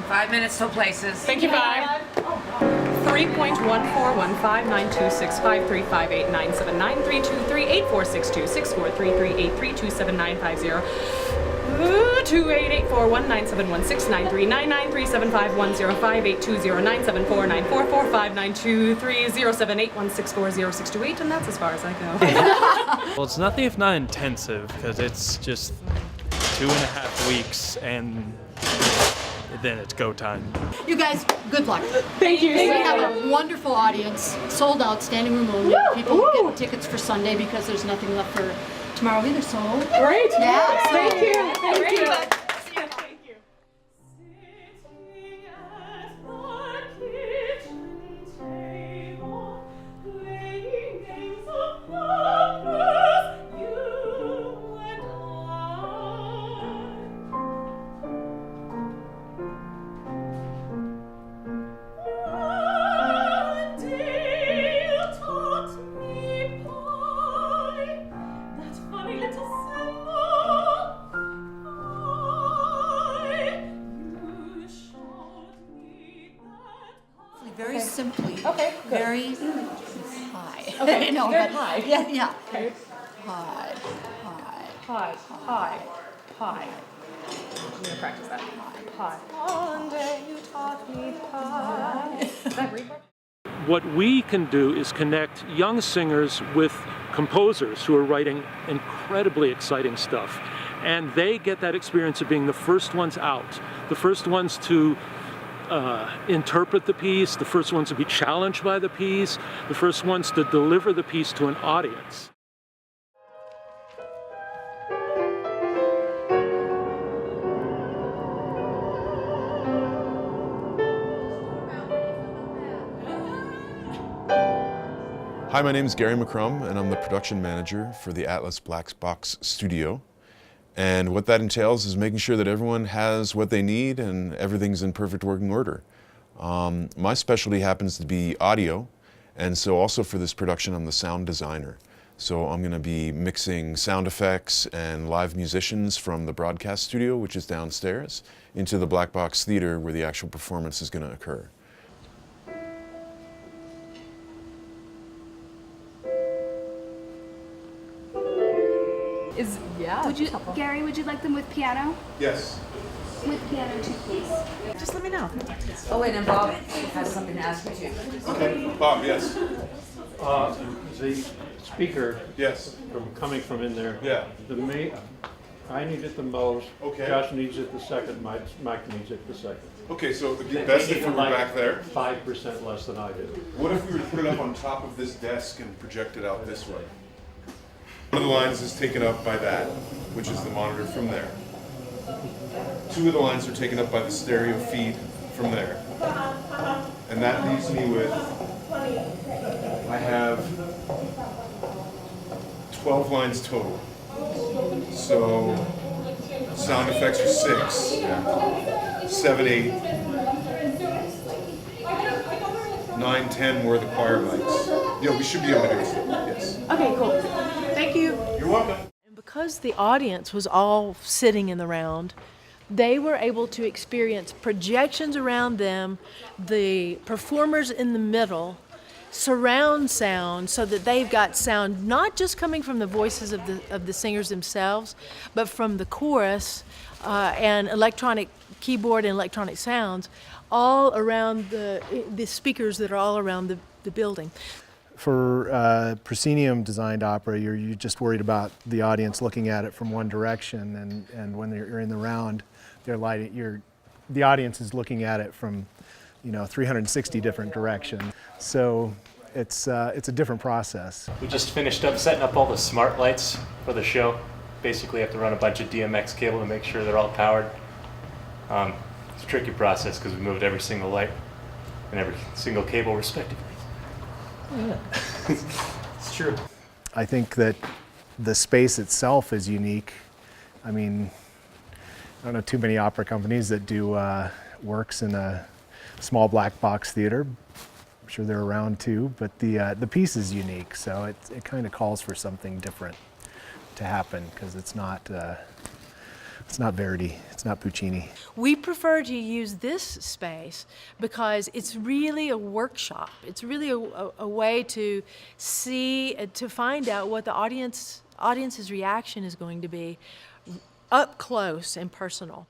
5 minutes till places. Thank you, 5. 3.14151653589679323846264338327950. 288419716939375010582097494459230781640628, and that's as far as I go. Well, it's nothing if not intensive, because it's just 2.5 weeks, and then it's go time. You guys, good luck. Thank you. We have a wonderful audience, sold out, standing room only. People getting tickets for Sunday because there's nothing left for tomorrow either, so. Great. Yeah, so. Thank you. Thank you. Very simply. Okay, good. Very high. Okay, no, very but high. Yeah. Okay. High. Pie. I'm gonna practice that. Pie. One day you taught me pie. Is that reverb? What we can do is connect young singers with composers who are writing incredibly exciting stuff. And they get that experience of being the first ones out, the first ones to interpret the piece, the first ones to be challenged by the piece, the first ones to deliver the piece to an audience. Hi, my name is Gary McCrum, and I'm the production manager for the Atlas Black Box Studio. And what that entails is making sure that everyone has what they need and everything's in perfect working order. My specialty happens to be audio, and so also for this production I'm the sound designer. So I'm going to be mixing sound effects and live musicians from the broadcast studio, which is downstairs, into the Black Box Theater where the actual performance is going to occur. Gary, would you like them with piano? Yes. With piano too, please. Just let me know. Oh, wait, and Bob has something to ask you too. Okay. Bob, yes. The speaker, Yes. coming from in there. Yeah. I need it the most. Okay. Josh needs it the second. Mike needs it the second. Okay, so it'd be best if we were back there. 5% less than I do. What if we were to put it up on top of this desk and project it out this way? One of the lines is taken up by that, which is the monitor from there. 2 of the lines are taken up by the stereo feed from there. And that leaves me with, I have 12 lines total. So sound effects are 6, 7, 8, 9, 10 more of the choir mics. Yeah, we should be able to do it. Yes. Okay, cool. Thank you. You're welcome. And because the audience was all sitting in the round, they were able to experience projections around them, the performers in the middle, surround sound, so that they've got sound not just coming from the voices of the singers themselves, but from the chorus and electronic keyboard and electronic sounds all around the speakers that are all around the building. For proscenium designed opera, you're just worried about the audience looking at it from one direction, and when you're in the round, the audience is looking at it from 360 different directions. So it's a different process. We just finished up setting up all the smart lights for the show. Basically, have to run a bunch of DMX cable to make sure they're all powered. It's a tricky process because we moved every single light and every single cable respectively. Yeah. It's true. I think that the space itself is unique. I mean, I don't know too many opera companies that do works in a small black box theater. I'm sure they're around too, but the piece is unique, so it kind of calls for something different to happen, because it's not It's not Verdi. It's not Puccini. We prefer to use this space because it's really a workshop. It's really a way to see, to find out what the audience's reaction is going to be up close and personal.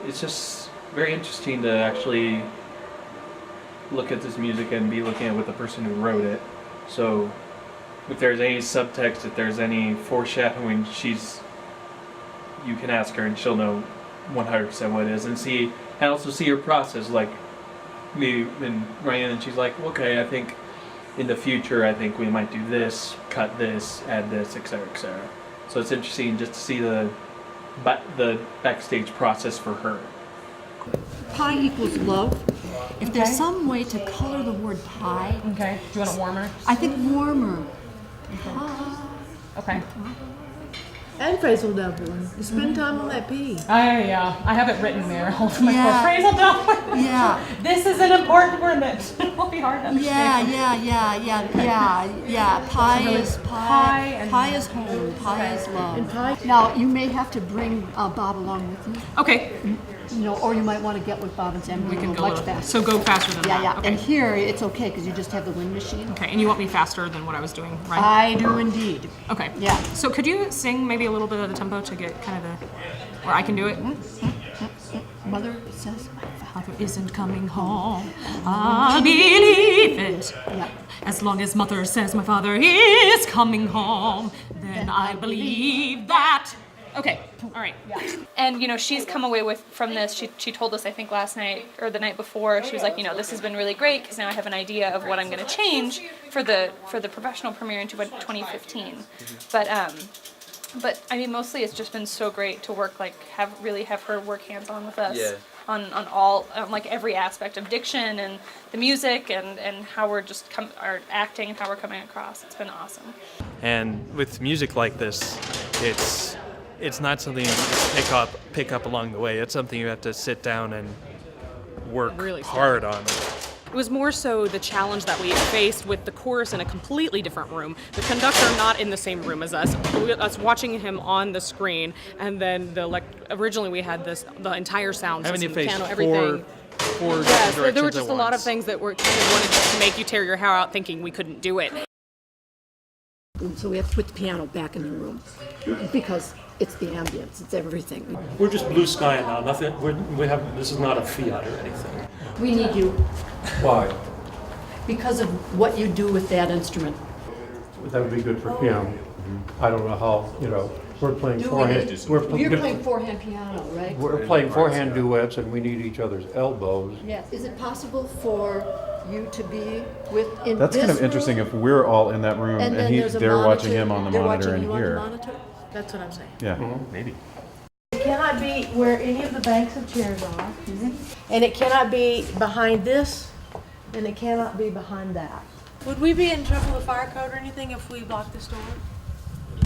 It's just very interesting to actually look at this music and be looking at what the person who wrote it. So if there's any subtext, if there's any foreshadowing, you can ask her and she'll know 100% what it is, and also see her process, like me and Ryan, and she's like, okay, I think in the future I think we might do this, cut this, add this, etc., etc. So it's interesting just to see the backstage process for her. Pi equals love. If there's some way to color the word pi. Okay. Do you want it warmer? I think warmer. Okay. And phrasal doubling. You spend time on that P. Yeah. I have it written there. Hold my Yeah. phrasal doubling. Yeah. This is an important word that will be hard to understand. Yeah. Pi really is pi and- Pi is home. Pi is love. Now you may have to bring Bob along with you. Okay. You know, or you might want to get with Bob and Sam. We can go much a little- faster. So go faster than that. Yeah. Okay. And here it's okay because you just have the wind machine. Okay, and you want me faster than what I was doing, right? I do indeed. Okay. Yeah. So could you sing maybe a little bit of the tempo to get kind of or I can do it? Mother says my Father isn't coming home. I believe it. Yeah. As long as mother says my father is coming home, then I believe that. Okay, all right. Yeah. And she's come away from this. She told us, I think last night or the night before, she was like, this has been really great because now I have an idea of what I'm going to change for the professional premiere in 2015. But I mean, mostly it's just been so great to work have her work hands on with us. Yeah. On every aspect of diction and the music and how we're just our acting and how we're coming across. It's been awesome. And with music like this, it's not something you pick up along the way. It's something you have to sit down and work Really hard on. It was more so the challenge that we faced with the chorus in a completely different room, the conductor not in the same room as us watching him on the screen, and then originally we had the entire sound Having system, to face piano, everything. four Yes, directions there were just at a lot of once. things that were kind of wanted to make you tear your hair out thinking we couldn't do it. So we have to put the piano back in the room because it's the ambience, it's everything. We're just blue sky now. Nothing. This is not a Fiat or anything. We need you Why? because of what you do with that instrument. That would be good for him. I don't know how, we're playing forehand. You're playing forehand piano, right? We're playing forehand duets and we need each other's elbows. Yes. Is it possible for you to be in That's this kind of interesting room? if we're all in that room And and then there's a they're watching monitor, him on the they're monitor watching and you on the here. monitor? That's what I'm saying. Yeah. Maybe. It cannot be where any of the banks of chairs are. And it cannot be behind this, and it cannot be behind that. Would we be in trouble with fire code or anything if we block this door?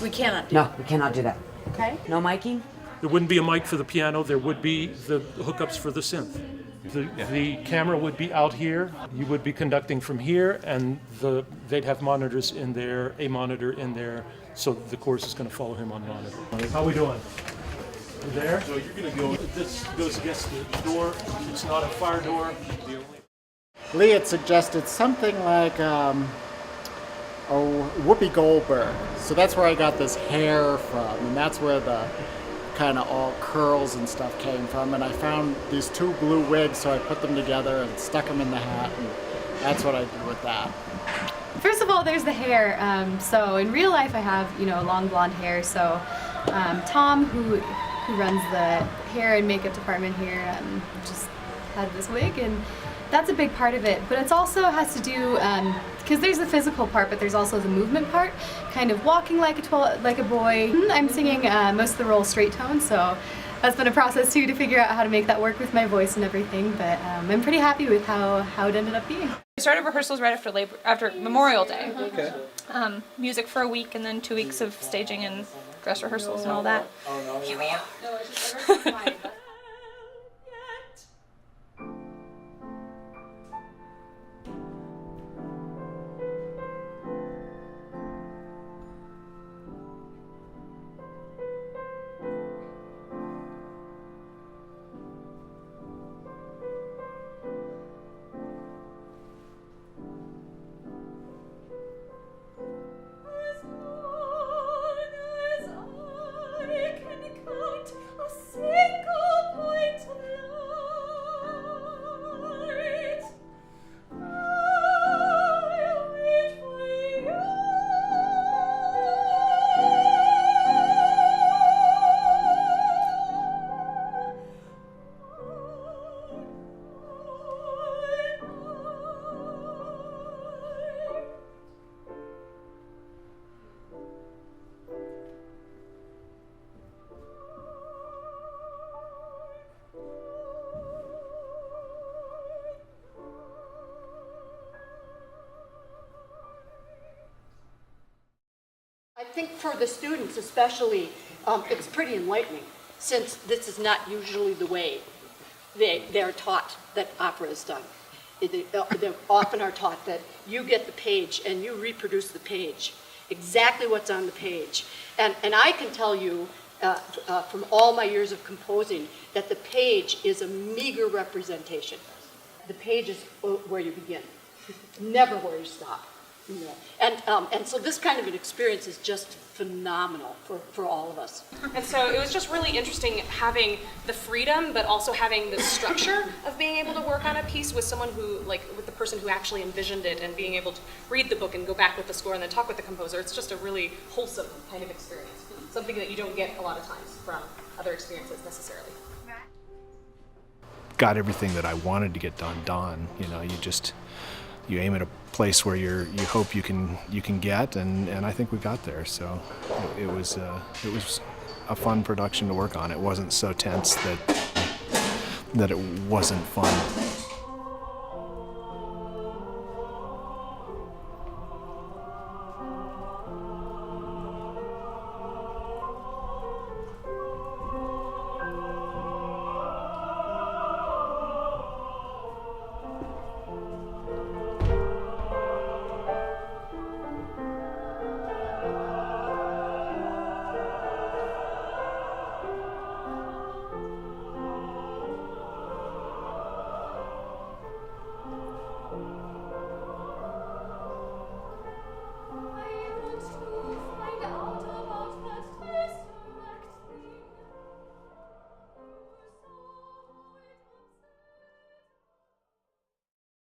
We cannot do that. No, we cannot do that. Okay. No miking? There wouldn't be a mic for the piano. There would be the hookups for the synth. The camera would be out here. You would be conducting from here, and they'd have monitors in there, a monitor in there, so the chorus is going to follow him on monitor. How we doing? You there? So you're going to go. This goes against the door. It's not a fire door. Lee had suggested something like Whoopi Goldberg. So that's where I got this hair from, and that's where the kind of all curls and stuff came from. And I found these two blue wigs, so I put them together and stuck them in the hat, and that's what I did with that. First of all, there's the hair. So in real life, I have long blonde hair. So Tom, who who runs the hair and makeup department here, just had this wig, and that's a big part of it. But it also has to do, because there's the physical part, but there's also the movement part, kind of walking like a boy. I'm singing most of the role straight tone, so that's been a process too to figure out how to make that work with my voice and everything. But I'm pretty happy with how it ended up being. We started rehearsals right after Memorial Day. Okay. Music for a week, and then 2 weeks of staging and dress rehearsals and all that. Here we are. I think for the students especially, it's pretty enlightening, since this is not usually the way they're taught that opera is done. They often are taught that you get the page and you reproduce the page, exactly what's on the page. And I can tell you from all my years of composing that the page is a meager representation. The page is where you begin, never where you stop. And so this kind of an experience is just phenomenal for all of us. And so it was just really interesting having the freedom, but also having the structure of being able to work on a piece with someone who, like, with the person who actually envisioned it, and being able to read the book and go back with the score and then talk with the composer. It's just a really wholesome kind of experience. Something that you don't get a lot of times from other experiences necessarily. Got everything that I wanted to get done. You aim at a place where you hope you can get, and I think we got there. So it was a fun production to work on. It wasn't so tense that it wasn't fun.